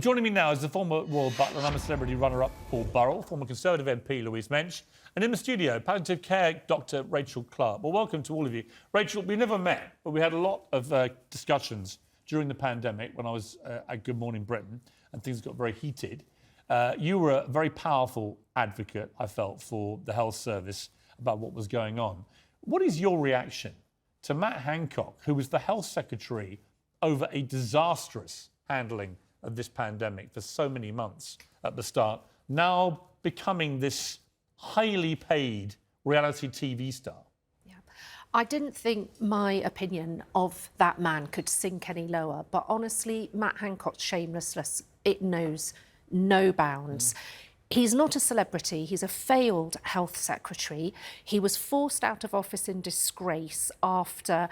Joining me now is the former Royal Butler and I'm a celebrity runner-up Paul Burrell, former Conservative MP Louise Mensch, and in the studio, palliative care Dr Rachel Clarke. Well, welcome to all of you. Rachel, we never met, but we had a lot of discussions during the pandemic when I was at Good Morning Britain and things got very heated. You were a very powerful advocate, I felt, for the health service about what was going on. What is your reaction to Matt Hancock, who was the health secretary over a disastrous handling of this pandemic for so many months at the start, now becoming this highly paid reality TV star? Yeah, I didn't think my opinion of that man could sink any lower, but honestly, Matt Hancock's shamelessness, it knows no bounds. He's not a celebrity, he's a failed health secretary. He was forced out of office in disgrace after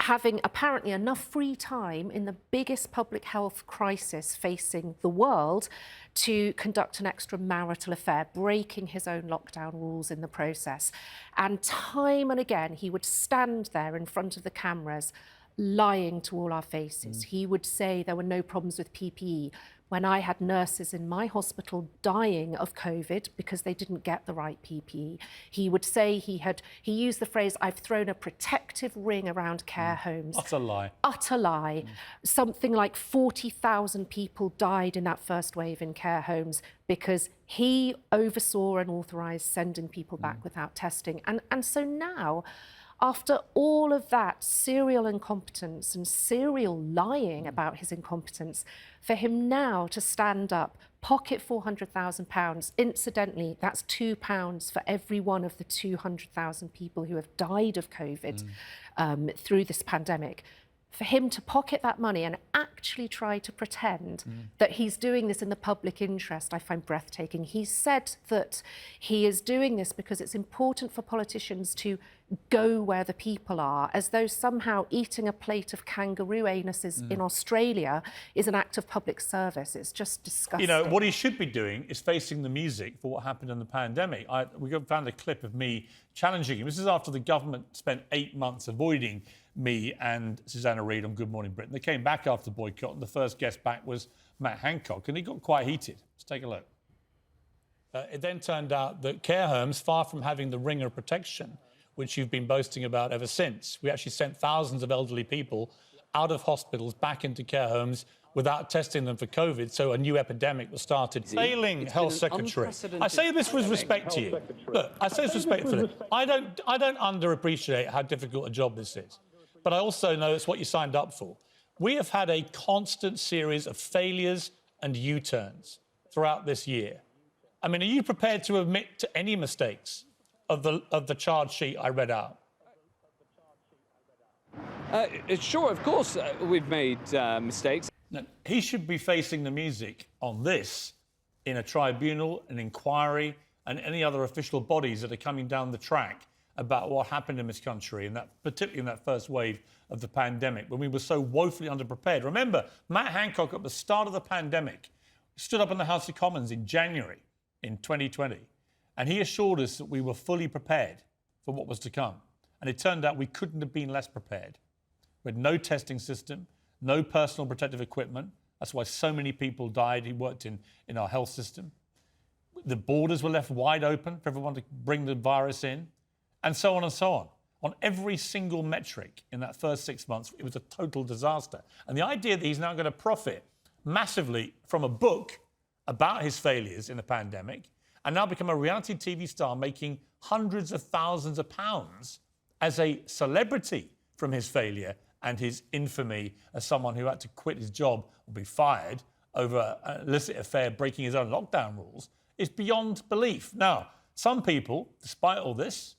having apparently enough free time in the biggest public health crisis facing the world to conduct an extramarital affair, breaking his own lockdown rules in the process. And time and again, he would stand there in front of the cameras lying to all our faces. He would say there were no problems with PPE when I had nurses in my hospital dying of COVID because they didn't get the right PPE. He would say he used the phrase, "I've thrown a protective ring around care homes." Utter lie. Utter lie. Something like 40,000 people died in that first wave in care homes because he oversaw and authorised sending people back without testing. And so now, after all of that serial incompetence and serial lying about his incompetence, for him now to stand up, pocket £400,000, incidentally, that's £2 for every one of the 200,000 people who have died of COVID through this pandemic, for him to pocket that money and actually try to pretend that he's doing this in the public interest, I find breathtaking. He said that he is doing this because it's important for politicians to go where the people are, as though somehow eating a plate of kangaroo anuses in Australia is an act of public service. It's just disgusting. You know, what he should be doing is facing the music for what happened in the pandemic. We found a clip of me challenging him. This is after the government spent 8 months avoiding me and Susanna Reid on Good Morning Britain. They came back after the boycott, and the first guest back was Matt Hancock, and he got quite heated. Let's take a look. It then turned out that care homes, far from having the ring of protection, which you've been boasting about ever since, we actually sent thousands of elderly people out of hospitals back into care homes without testing them for COVID, so a new epidemic was started. Failing health secretary. I say this with respect to you. Look, I say this respectfully. I don't underappreciate how difficult a job this is, but I also know it's what you signed up for. We have had a constant series of failures and U-turns throughout this year. I mean, are you prepared to admit to any mistakes of the charge sheet I read out? Sure, of course, we've made mistakes. No, he should be facing the music on this in a tribunal, an inquiry, and any other official bodies that are coming down the track about what happened in this country, and that, particularly in that first wave of the pandemic, when we were so woefully underprepared. Remember, Matt Hancock, at the start of the pandemic, stood up in the House of Commons in January in 2020, and he assured us that we were fully prepared for what was to come. And it turned out we couldn't have been less prepared. We had no testing system, no personal protective equipment. That's why so many people died. He worked in our health system. The borders were left wide open for everyone to bring the virus in, and so on and so on. On every single metric in that first 6 months, it was a total disaster. And the idea that he's now going to profit massively from a book about his failures in the pandemic and now become a reality TV star making hundreds of thousands of pounds as a celebrity from his failure and his infamy as someone who had to quit his job or be fired over an illicit affair breaking his own lockdown rules is beyond belief. Now, some people, despite all this,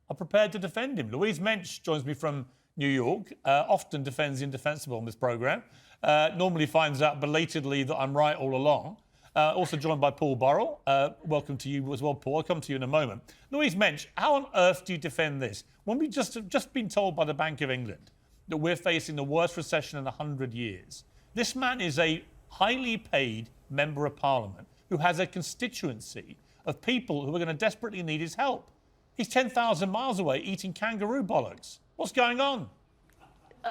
are prepared to defend him. Louise Mensch joins me from New York, often defends the indefensible on this programme, normally finds out belatedly that I'm right all along. Also joined by Paul Burrell. Welcome to you as well, Paul. I'll come to you in a moment. Louise Mensch, how on earth do you defend this when we've just been told by the Bank of England that we're facing the worst recession in 100 years? This man is a highly paid member of Parliament who has a constituency of people who are going to desperately need his help. He's 10,000 miles away eating kangaroo bollocks. What's going on?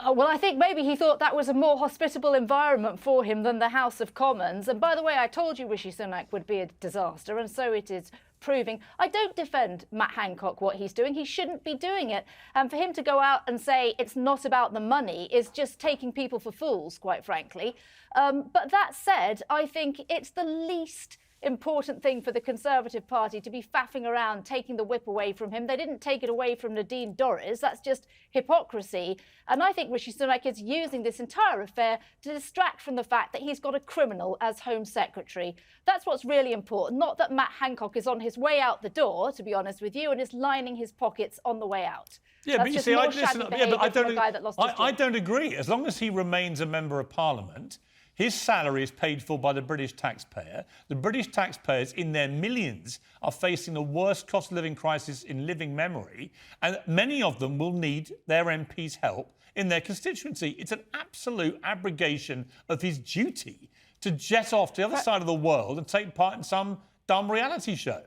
Well, I think maybe he thought that was a more hospitable environment for him than the House of Commons. And by the way, I told you Rishi Sunak would be a disaster, and so it is proving. I don't defend Matt Hancock, what he's doing. He shouldn't be doing it. And for him to go out and say it's not about the money is just taking people for fools, quite frankly. But that said, I think it's the least important thing for the Conservative Party to be faffing around, taking the whip away from him. They didn't take it away from Nadine Dorries. That's just hypocrisy. And I think Rishi Sunak is using this entire affair to distract from the fact that he's got a criminal as Home Secretary. That's what's really important, not that Matt Hancock is on his way out the door, to be honest with you, and is lining his pockets on the way out. Yeah, That's but you just see, more shabby behaviour from a guy that lost his job. I don't agree. As long as he remains a member of Parliament, his salary is paid for by the British taxpayer. The British taxpayers, in their millions, are facing the worst cost of living crisis in living memory, and many of them will need their MP's help in their constituency. It's an absolute abrogation of his duty to jet off to the other side of the world and take part in some dumb reality show.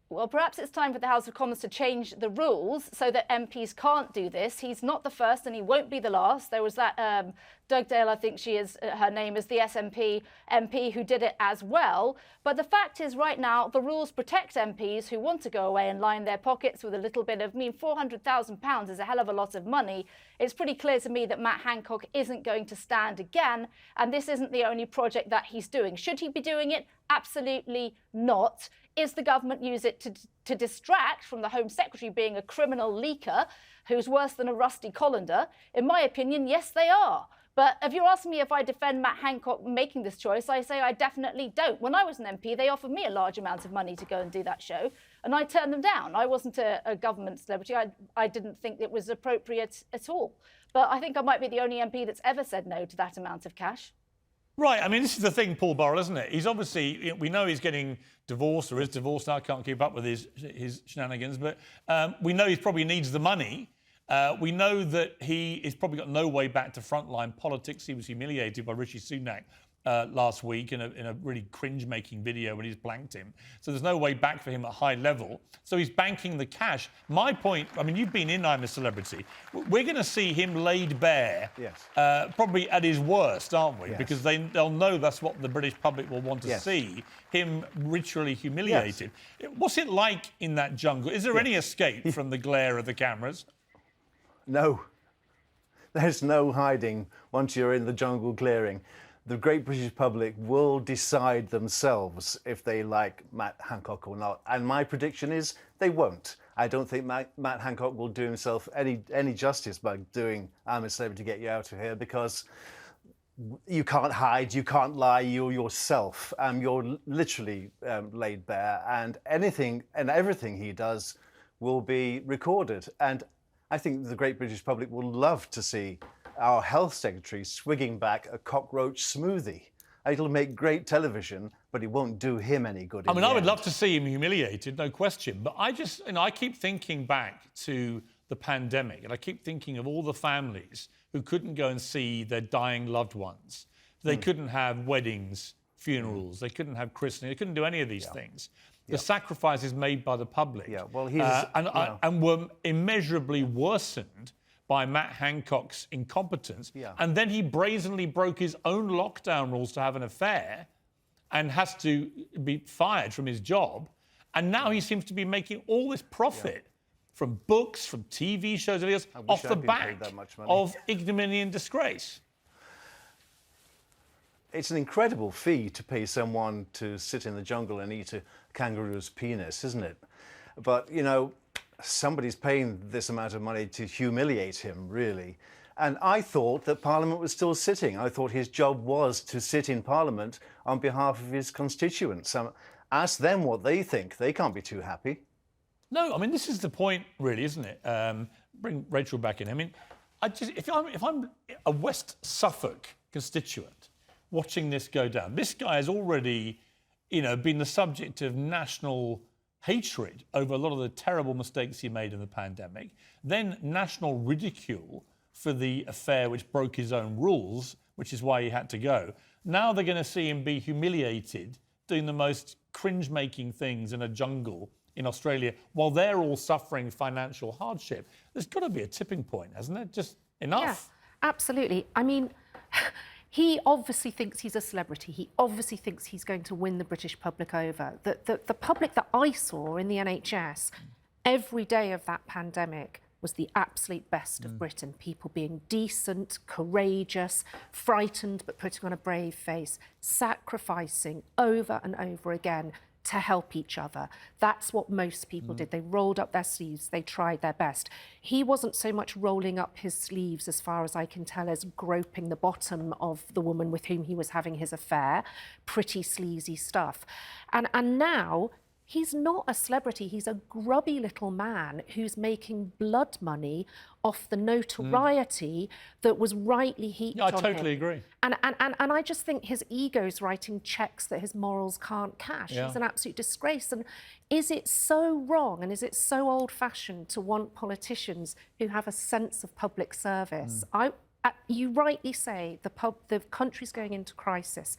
Well, perhaps it's time for the House of Commons to change the rules so that MPs can't do this. He's not the first and he won't be the last. There was that Dugdale, I think her name is the SNP MP who did it as well. But the fact is right now, the rules protect MPs who want to go away and line their pockets with a little bit of, £400,000 is a hell of a lot of money. It's pretty clear to me that Matt Hancock isn't going to stand again. And this isn't the only project that he's doing. Should he be doing it? Absolutely not. Is the government use it to distract from the Home Secretary being a criminal leaker who's worse than a rusty colander? In my opinion, yes, they are. But if you're asking me if I defend Matt Hancock making this choice, I say I definitely don't. When I was an MP, they offered me a large amount of money to go and do that show, and I turned them down. I wasn't a government celebrity. I didn't think it was appropriate at all. But I think I might be the only MP that's ever said no to that amount of cash. Right, I mean, this is the thing, Paul Burrell, isn't it? He's obviously, we know he's getting divorced or is divorced now. I can't keep up with his shenanigans, but we know he probably needs the money. We know that he has probably got no way back to frontline politics. He was humiliated by Rishi Sunak last week in a really cringe-making video when he's blanked him. So there's no way back for him at high level. So he's banking the cash. My point, I mean, you've been in I'm a Celebrity. We're going to see him laid bare, yes. Probably at his worst, aren't we? Yes. Because they'll know that's what the British public will want to yes. see, him ritually humiliated. Yes. What's it like in that jungle? Is there any escape from the glare of the cameras? No. There's no hiding once you're in the jungle clearing. The great British public will decide themselves if they like Matt Hancock or not. And my prediction is they won't. I don't think Matt Hancock will do himself any justice by doing I'm a Celebrity to get you out of here, because you can't hide, you can't lie, you're yourself. You're literally laid bare, and anything and everything he does will be recorded. And I think the great British public will love to see our health secretary swigging back a cockroach smoothie. It'll make great television, but it won't do him any good. I mean, I would love to see him humiliated, no question. But I just, I keep thinking back to the pandemic, and I keep thinking of all the families who couldn't go and see their dying loved ones. They couldn't have weddings, funerals, they couldn't have christening, they couldn't do any of these things. The sacrifices made by the public and were immeasurably worsened by Matt Hancock's incompetence. And then he brazenly broke his own lockdown rules to have an affair and has to be fired from his job. And now he seems to be making all this profit from books, from TV shows, and everything else, off the back of ignominy and disgrace. It's an incredible fee to pay someone to sit in the jungle and eat a kangaroo's penis, isn't it? But, you know, somebody's paying this amount of money to humiliate him, really. And I thought that Parliament was still sitting. I thought his job was to sit in Parliament on behalf of his constituents. Ask them what they think. They can't be too happy. No, I mean, this is the point, really, isn't it? Bring Rachel back in. I mean, if I'm a West Suffolk constituent watching this go down, this guy has already, been the subject of national hatred over a lot of the terrible mistakes he made in the pandemic, then national ridicule for the affair which broke his own rules, which is why he had to go. Now they're going to see him be humiliated, doing the most cringe-making things in a jungle in Australia, while they're all suffering financial hardship. There's got to be a tipping point, hasn't there? Just Enough. Yeah, absolutely. I mean, he obviously thinks he's a celebrity. He obviously thinks he's going to win the British public over. The public that I saw in the NHS every day of that pandemic was the absolute best of Britain. People being decent, courageous, frightened, but putting on a brave face, sacrificing over and over again to help each other. That's what most people did. They rolled up their sleeves, they tried their best. He wasn't so much rolling up his sleeves, as far as I can tell, as groping the bottom of the woman with whom he was having his affair. Pretty sleazy stuff. And now, he's not a celebrity. He's a grubby little man who's making blood money off the notoriety that was rightly heaped on him. I totally agree. And I just think his ego's writing checks that his morals can't cash. Yeah. It's an absolute disgrace. And is it so wrong and is it so old-fashioned to want politicians who have a sense of public service? You rightly say the country's going into crisis.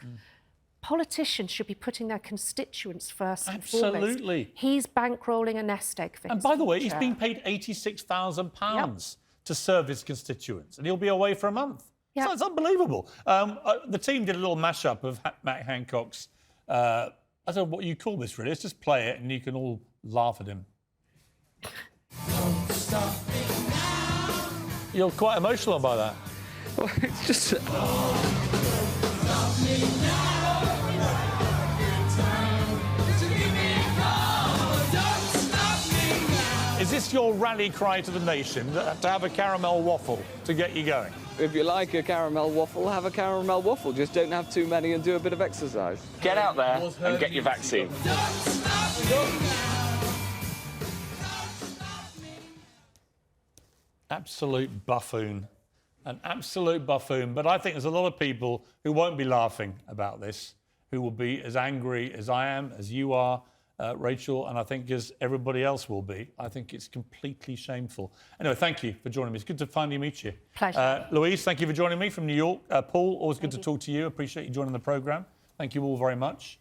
Politicians should be putting their constituents first and foremost. Absolutely. He's bankrolling a nest egg for And his by the way, he's future. being paid £86,000 to serve his constituents, and he'll be away for a month. Yep. So it's unbelievable. The team did a little mashup of Matt Hancock's, I don't know what you call this really, let's just play it and you can all laugh at him. You're quite emotional by that. Well, it's just... Is this your rally cry to the nation, to have a caramel waffle to get you going? If you like a caramel waffle, have a caramel waffle. Just don't have too many and do a bit of exercise. Get out there and get your vaccine. Absolute buffoon. An absolute buffoon. But I think there's a lot of people who won't be laughing about this, who will be as angry as I am, as you are, Rachel, and I think as everybody else will be. I think it's completely shameful. Anyway, thank you for joining me. It's good to finally meet you. Pleasure. Louise, thank you for joining me from New York. Paul, always good to talk to you. Appreciate you joining the programme. Thank you all very much.